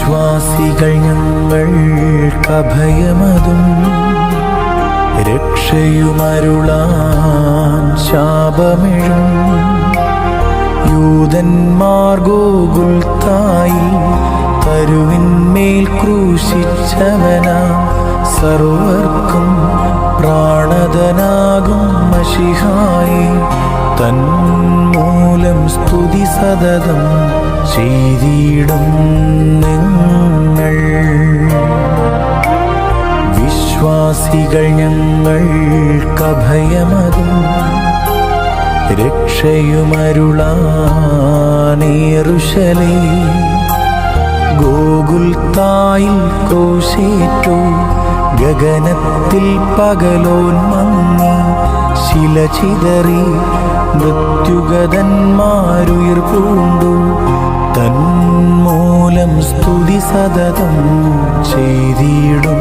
വിശ്വാസികൾ ഞങ്ങൾക്കഭയമതും രക്ഷയുമരുളാൻ ശാപമിഴും യൂദന്മാർ ഗോഗുൽത്തായിൽ തരുവിന്മേൽ ക്രൂശിച്ചവനാം സർവർക്കും പ്രാണദനാകും മശിഹായി തന്മൂലം സ്തുതി സതതം ചെയ്തിടും നിങ്ങൾ. വിശ്വാസികൾ ഞങ്ങൾക്കഭയമതും രക്ഷയുമരുളാൻ യെരൂശലേം ഗോഗുൽത്തായിൽ ക്രൂശേറ്റു ഗഗനത്തിൽ പകലോന്മങ്ങി ശില ചിതറി മൃത്യുഗതന്മാരുയിർ പൂണ്ടു തന്മൂലം സ്തുതി സതതം ചെയ്തിടും